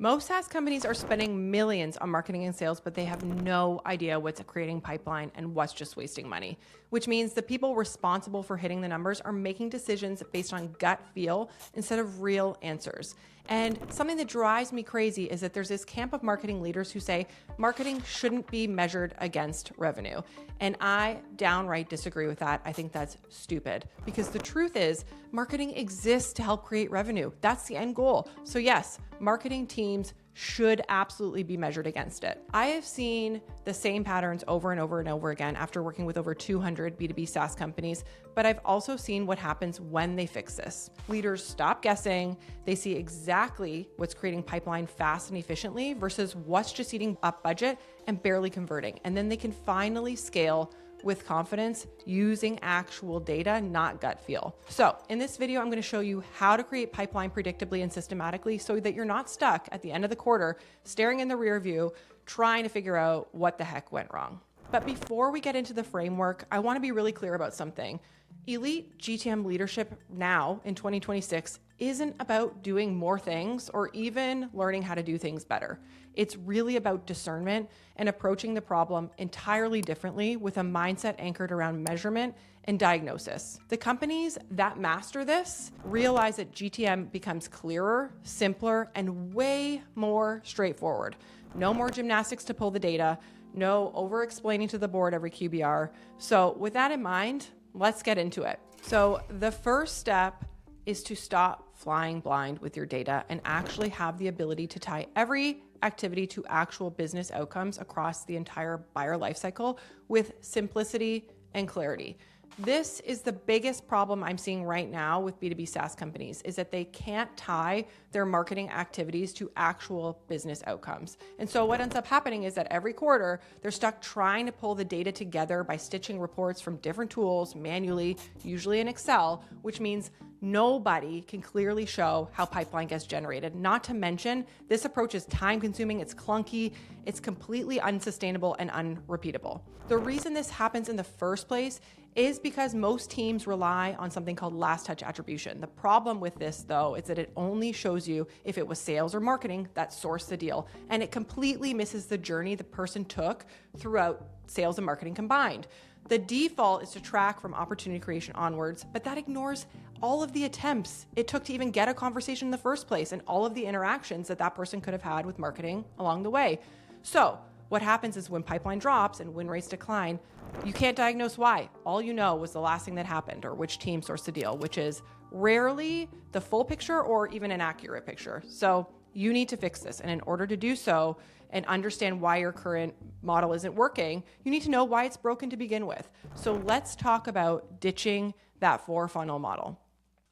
Most SaaS companies are spending millions on marketing and sales, but they have no idea what's creating pipeline and what's just wasting money, which means the people responsible for hitting the numbers are making decisions based on gut feel instead of real answers. And something that drives me crazy is that there's this camp of marketing leaders who say marketing shouldn't be measured against revenue. And I downright disagree with that. I think that's stupid because the truth is marketing exists to help create revenue. That's the end goal. So yes, marketing teams should absolutely be measured against it. I have seen the same patterns over and over and over again after working with over 200 B2B SaaS companies, but I've also seen what happens when they fix this. Leaders stop guessing, they see exactly what's creating pipeline fast and efficiently versus what's just eating up budget and barely converting. And then they can finally scale with confidence using actual data, not gut feel. So in this video, I'm going to show you how to create pipeline predictably and systematically so that you're not stuck at the end of the quarter, staring in the rear view, trying to figure out what the heck went wrong. But before we get into the framework, I want to be really clear about something. Elite GTM leadership now in 2026 isn't about doing more things or even learning how to do things better. It's really about discernment and approaching the problem entirely differently with a mindset anchored around measurement and diagnosis. The companies that master this realize that GTM becomes clearer, simpler, and way more straightforward. No more gymnastics to pull the data, no over-explaining to the board every QBR. So with that in mind, let's get into it. So the first step is to stop flying blind with your data and actually have the ability to tie every activity to actual business outcomes across the entire buyer lifecycle with simplicity and clarity. This is the biggest problem I'm seeing right now with B2B SaaS companies is that they can't tie their marketing activities to actual business outcomes. And so what ends up happening is that every quarter, they're stuck trying to pull the data together by stitching reports from different tools manually, usually in Excel, which means nobody can clearly show how pipeline gets generated. Not to mention, this approach is time consuming, it's clunky, it's completely unsustainable and unrepeatable. The reason this happens in the first place is because most teams rely on something called last touch attribution. The problem with this though, is that it only shows you if it was sales or marketing that sourced the deal, and it completely misses the journey the person took throughout sales and marketing combined. The default is to track from opportunity creation onwards, but that ignores all of the attempts it took to even get a conversation in the first place and all of the interactions that that person could have had with marketing along the way. So what happens is when pipeline drops and win rates decline, you can't diagnose why. All you know was the last thing that happened or which team sourced the deal, which is rarely the full picture or even an accurate picture. So you need to fix this. And in order to do so and understand why your current model isn't working, you need to know why it's broken to begin with. So let's talk about ditching that 4-funnel model.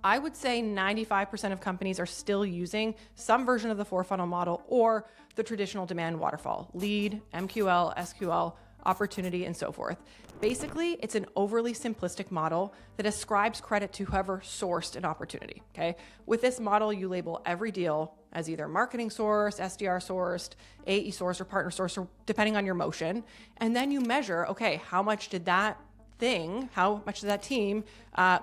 I would say 95% of companies are still using some version of the 4-funnel model or the traditional demand waterfall: lead, MQL, SQL, opportunity, and so forth. Basically, it's an overly simplistic model that ascribes credit to whoever sourced an opportunity, okay? With this model, you label every deal as either marketing sourced, SDR sourced, AE sourced, or partner sourced, or depending on your motion. And then you measure, okay, how much did that team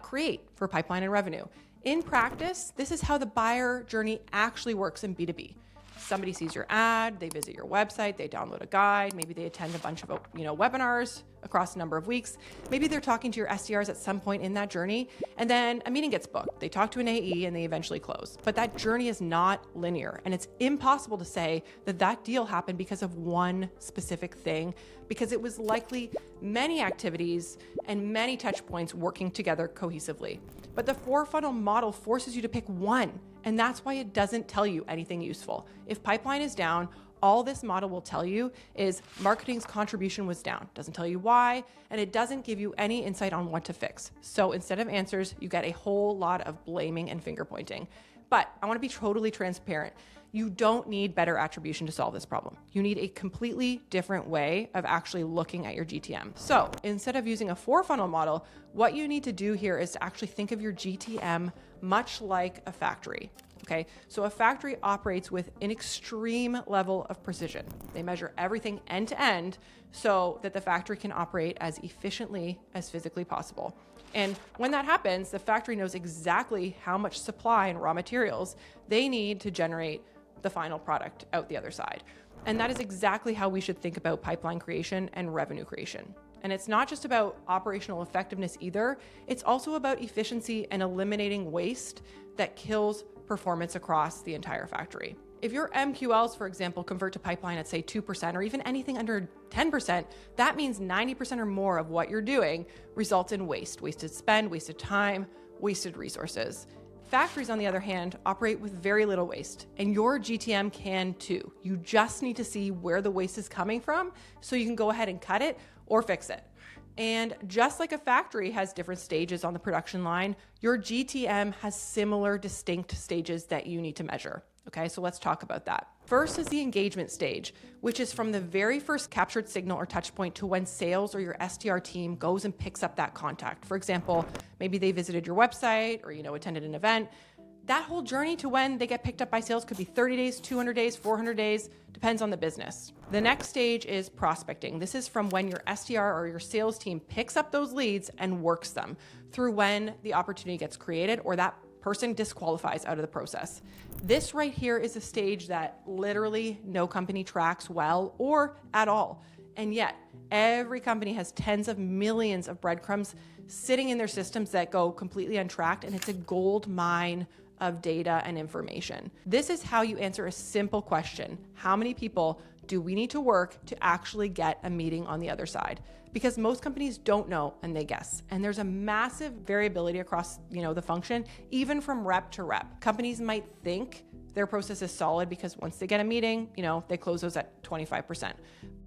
create for pipeline and revenue? In practice, this is how the buyer journey actually works in B2B. Somebody sees your ad, they visit your website, they download a guide, maybe they attend a bunch of webinars across a number of weeks. Maybe they're talking to your SDRs at some point in that journey, and then a meeting gets booked. They talk to an AE and they eventually close. But that journey is not linear, and it's impossible to say that that deal happened because of one specific thing, because it was likely many activities and many touch points working together cohesively. But the 4-funnel model forces you to pick one, and that's why it doesn't tell you anything useful. If pipeline is down, all this model will tell you is marketing's contribution was down. Doesn't tell you why, and it doesn't give you any insight on what to fix. So instead of answers, you get a whole lot of blaming and finger pointing. But I want to be totally transparent. You don't need better attribution to solve this problem. You need a completely different way of actually looking at your GTM. So instead of using a 4-funnel model, what you need to do here is to actually think of your GTM much like a factory. Okay, so a factory operates with an extreme level of precision. They measure everything end to end so that the factory can operate as efficiently as physically possible. And when that happens, the factory knows exactly how much supply and raw materials they need to generate the final product out the other side. And that is exactly how we should think about pipeline creation and revenue creation. And it's not just about operational effectiveness either. It's also about efficiency and eliminating waste that kills performance across the entire factory. If your MQLs, for example, convert to pipeline at say 2% or even anything under 10%, that means 90% or more of what you're doing results in waste, wasted spend, wasted time, wasted resources. Factories, on the other hand, operate with very little waste, and your GTM can too. You just need to see where the waste is coming from so you can go ahead and cut it or fix it. And just like a factory has different stages on the production line, your GTM has similar distinct stages that you need to measure. Okay, so let's talk about that. First is the engagement stage, which is from the very first captured signal or touch point to when sales or your SDR team goes and picks up that contact. For example, maybe they visited your website or, attended an event. That whole journey to when they get picked up by sales could be 30 days, 200 days, 400 days, depends on the business. The next stage is prospecting. This is from when your SDR or your sales team picks up those leads and works them through when the opportunity gets created or that person disqualifies out of the process. This right here is a stage that literally no company tracks well or at all. And yet every company has tens of millions of breadcrumbs sitting in their systems that go completely untracked, and it's a gold mine of data and information. This is how you answer a simple question. How many people do we need to work to actually get a meeting on the other side? Because most companies don't know and they guess. And there's a massive variability across, the function, even from rep to rep. Companies might think their process is solid because once they get a meeting, they close those at 25%.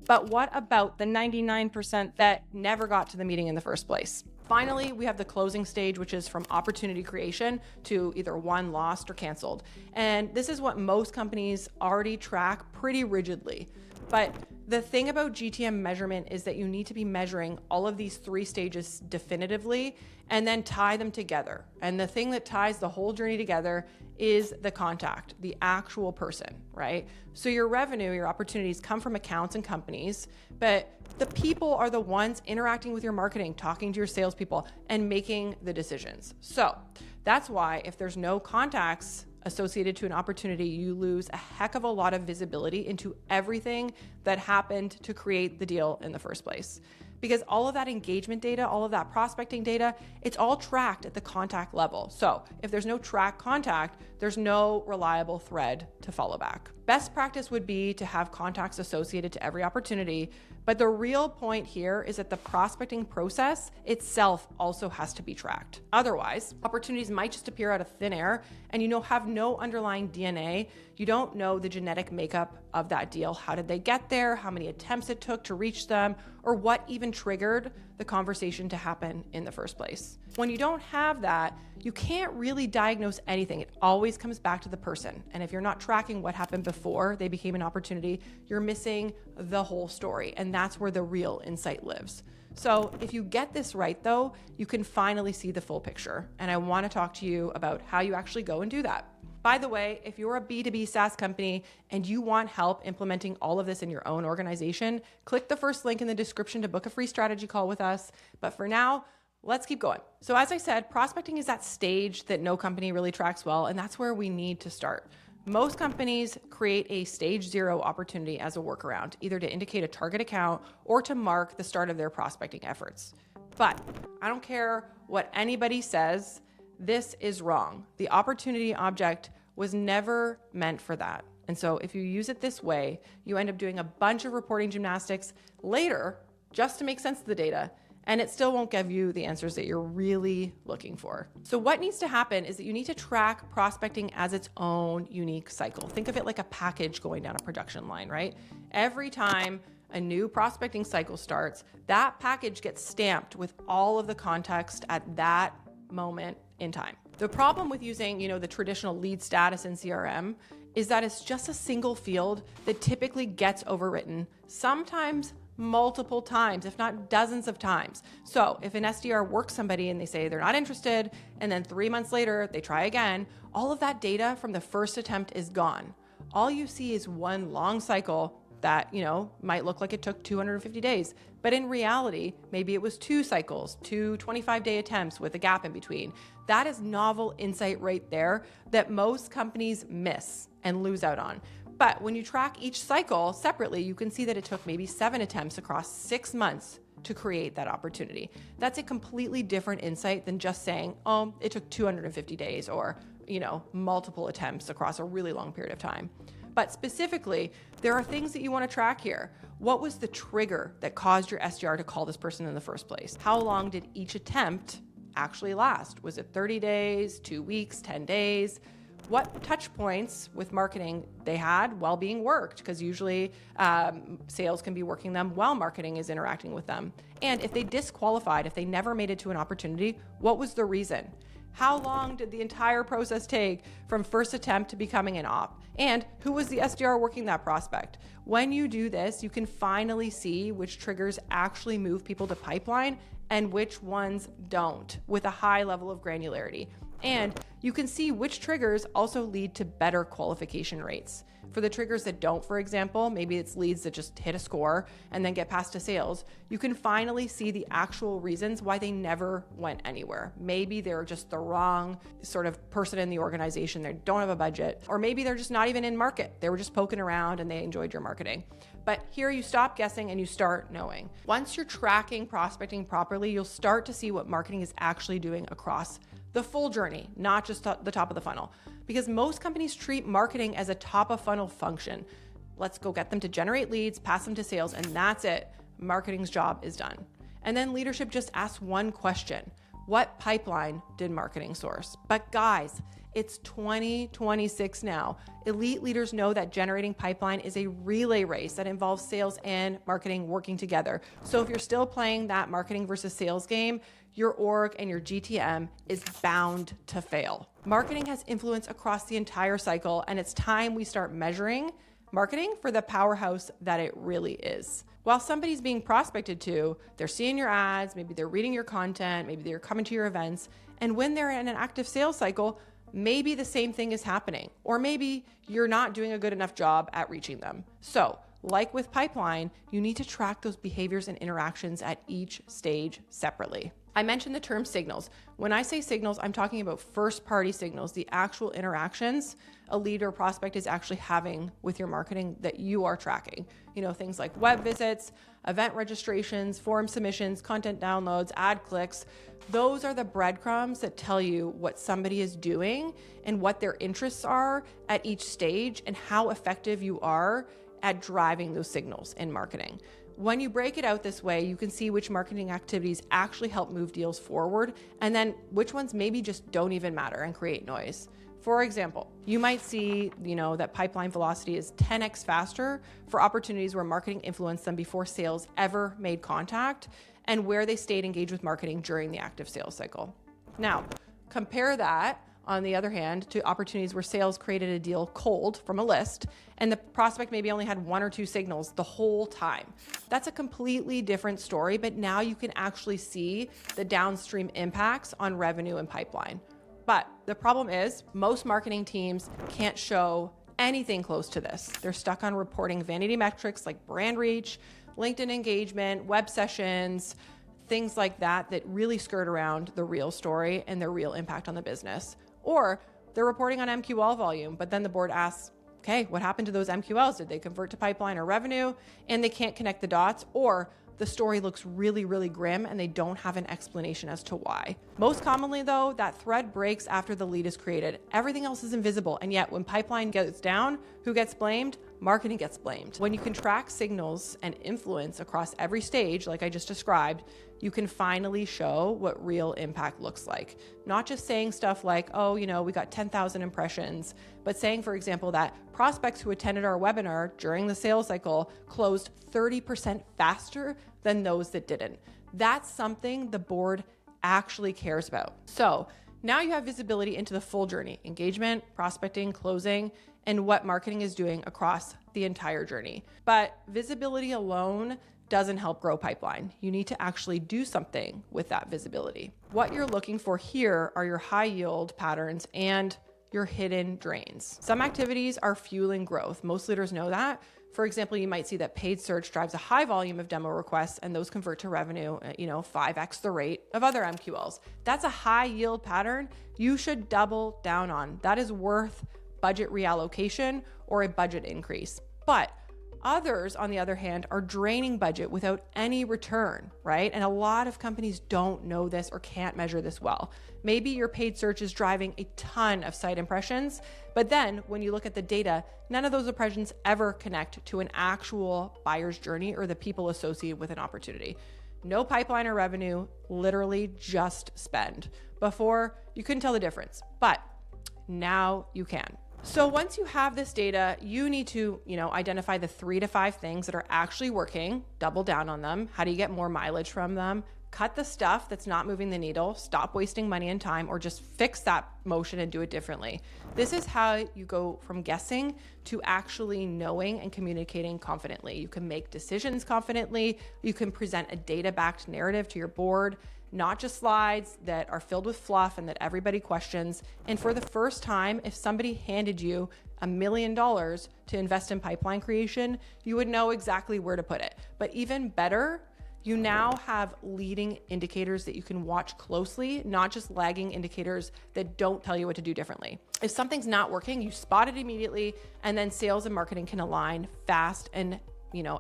But what about the 99% that never got to the meeting in the first place? Finally, we have the closing stage, which is from opportunity creation to either won, lost, or canceled. And this is what most companies already track pretty rigidly. But the thing about GTM measurement is that you need to be measuring all of these three stages definitively and then tie them together. And the thing that ties the whole journey together is the contact, the actual person, right? So your revenue, your opportunities come from accounts and companies, but the people are the ones interacting with your marketing, talking to your salespeople, and making the decisions. So that's why if there's no contacts associated to an opportunity, you lose a heck of a lot of visibility into everything that happened to create the deal in the first place. Because all of that engagement data, all of that prospecting data, it's all tracked at the contact level. So if there's no track contact, there's no reliable thread to follow back. Best practice would be to have contacts associated to every opportunity, but the real point here is that the prospecting process itself also has to be tracked. Otherwise, opportunities might just appear out of thin air and have no underlying DNA. You don't know the genetic makeup of that deal. How did they get there? How many attempts it took to reach them? Or what even triggered the conversation to happen in the first place? When you don't have that, you can't really diagnose anything. It always comes back to the person. And if you're not tracking what happened before they became an opportunity, you're missing the whole story. And that's where the real insight lives. So if you get this right, though, you can finally see the full picture. And I want to talk to you about how you actually go and do that. By the way, if you're a B2B SaaS company and you want help implementing all of this in your own organization, click the first link in the description to book a free strategy call with us. But for now, let's keep going. So as I said, prospecting is that stage that no company really tracks well, and that's where we need to start. Most companies create a stage 0 opportunity as a workaround, either to indicate a target account or to mark the start of their prospecting efforts. But I don't care what anybody says, this is wrong. The opportunity object was never meant for that. And so if you use it this way, you end up doing a bunch of reporting gymnastics later just to make sense of the data, and it still won't give you the answers that you're really looking for. So what needs to happen is that you need to track prospecting as its own unique cycle. Think of it like a package going down a production line, right? Every time a new prospecting cycle starts, that package gets stamped with all of the context at that moment in time. The problem with using, the traditional lead status in CRM is that it's just a single field that typically gets overwritten, sometimes multiple times, if not dozens of times. So if an SDR works somebody and they say they're not interested, and then 3 months later they try again, all of that data from the first attempt is gone. All you see is one long cycle that, might look like it took 250 days. But in reality, maybe it was 2 cycles, 2 25-day attempts with a gap in between. That is novel insight right there that most companies miss. and lose out on. But when you track each cycle separately, you can see that it took maybe 7 attempts across 6 months to create that opportunity. That's a completely different insight than just saying, oh, it took 250 days or, multiple attempts across a really long period of time. But specifically, there are things that you want to track here. What was the trigger that caused your SDR to call this person in the first place? How long did each attempt actually last? Was it 30 days, 2 weeks, 10 days? What touch points with marketing they had while being worked? Because usually sales can be working them while marketing is interacting with them. And if they disqualified, if they never made it to an opportunity, what was the reason? How long did the entire process take from first attempt to becoming an op? And who was the SDR working that prospect? When you do this, you can finally see which triggers actually move people to pipeline and which ones don't, with a high level of granularity. And you can see which triggers also lead to better qualification rates. For the triggers that don't, for example, maybe it's leads that just hit a score and then get passed to sales, you can finally see the actual reasons why they never went anywhere. Maybe they're just the wrong sort of person in the organization. They don't have a budget, or maybe they're just not even in market. They were just poking around and they enjoyed your marketing. But here you stop guessing and you start knowing. Once you're tracking prospecting properly, you'll start to see what marketing is actually doing across the full journey, not just the top of the funnel. Because most companies treat marketing as a top of funnel function. Let's go get them to generate leads, pass them to sales, and that's it. Marketing's job is done. And then leadership just asks one question: what pipeline did marketing source? But guys, it's 2026 now. Elite leaders know that generating pipeline is a relay race that involves sales and marketing working together. So if you're still playing that marketing versus sales game, your org and your GTM is bound to fail. Marketing has influence across the entire cycle, and it's time we start measuring marketing for the powerhouse that it really is. While somebody's being prospected to, they're seeing your ads, maybe they're reading your content, maybe they're coming to your events, and when they're in an active sales cycle, maybe the same thing is happening, or maybe you're not doing a good enough job at reaching them. So, like with pipeline, you need to track those behaviors and interactions at each stage separately. I mentioned the term signals. When I say signals, I'm talking about first-party signals, the actual interactions a lead or prospect is actually having with your marketing that you are tracking. Things like web visits, event registrations, form submissions, content downloads, ad clicks. Those are the breadcrumbs that tell you what somebody is doing and what their interests are at each stage and how effective you are at driving those signals in marketing. When you break it out this way, you can see which marketing activities actually help move deals forward, and then which ones maybe just don't even matter and create noise. For example, you might see, that pipeline velocity is 10x faster for opportunities where marketing influenced them before sales ever made contact and where they stayed engaged with marketing during the active sales cycle. Now, compare that, on the other hand, to opportunities where sales created a deal cold from a list and the prospect maybe only had 1 or 2 signals the whole time. That's a completely different story, but now you can actually see the downstream impacts on revenue and pipeline. But the problem is most marketing teams can't show anything close to this. They're stuck on reporting vanity metrics like brand reach, LinkedIn engagement, web sessions, things like that really skirt around the real story and their real impact on the business. Or they're reporting on MQL volume, but then the board asks, okay, what happened to those MQLs? Did they convert to pipeline or revenue? And they can't connect the dots, or the story looks really, really grim and they don't have an explanation as to why. Most commonly though, that thread breaks after the lead is created. Everything else is invisible. And yet when pipeline goes down, who gets blamed? Marketing gets blamed. When you can track signals and influence across every stage, like I just described, you can finally show what real impact looks like. Not just saying stuff like, oh, we got 10,000 impressions, but saying, for example, that prospects who attended our webinar during the sales cycle closed 30% faster than those that didn't. That's something the board actually cares about. So now you have visibility into the full journey: engagement, prospecting, closing, and what marketing is doing across the entire journey. But visibility alone doesn't help grow pipeline. You need to actually do something with that visibility. What you're looking for here are your high yield patterns and your hidden drains. Some activities are fueling growth. Most leaders know that. For example, you might see that paid search drives a high volume of demo requests and those convert to revenue, 5x the rate of other MQLs. That's a high yield pattern you should double down on. That is worth budget reallocation or a budget increase. But others, on the other hand, are draining budget without any return, right? And a lot of companies don't know this or can't measure this well. Maybe your paid search is driving a ton of site impressions, but then when you look at the data, none of those impressions ever connect to an actual buyer's journey or the people associated with an opportunity. No pipeline or revenue, literally just spend. Before, you couldn't tell the difference, but now you can. So once you have this data, you need to, identify the 3 to 5 things that are actually working, double down on them. How do you get more mileage from them? Cut the stuff that's not moving the needle, stop wasting money and time, or just fix that motion and do it differently. This is how you go from guessing to actually knowing and communicating confidently. You can make decisions confidently. You can present a data-backed narrative to your board, not just slides that are filled with fluff and that everybody questions. And for the first time, if somebody handed you $1 million to invest in pipeline creation, you would know exactly where to put it. But even better, you now have leading indicators that you can watch closely, not just lagging indicators that don't tell you what to do differently. If something's not working, you spot it immediately, and then sales and marketing can align fast and,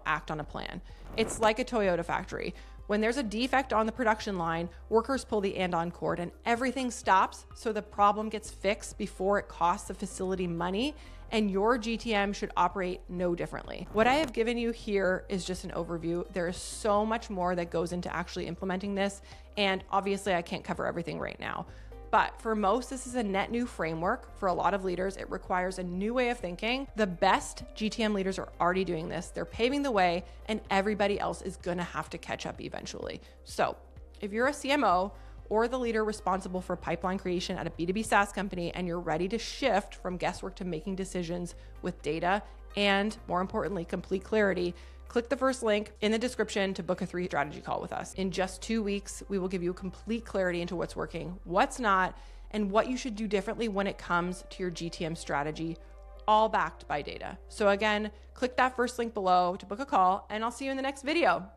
act on a plan. It's like a Toyota factory. When there's a defect on the production line, workers pull the andon cord and everything stops so the problem gets fixed before it costs the facility money, and your GTM should operate no differently. What I have given you here is just an overview. There is so much more that goes into actually implementing this, and obviously I can't cover everything right now. But for most, this is a net new framework. For a lot of leaders, it requires a new way of thinking. The best GTM leaders are already doing this. They're paving the way, and everybody else is gonna have to catch up eventually. So if you're a CMO or the leader responsible for pipeline creation at a B2B SaaS company, and you're ready to shift from guesswork to making decisions with data and, more importantly, complete clarity, click the first link in the description to book a 3 strategy call with us. In just 2 weeks, we will give you complete clarity into what's working, what's not, and what you should do differently when it comes to your GTM strategy, all backed by data. So again, click that first link below to book a call, and I'll see you in the next video.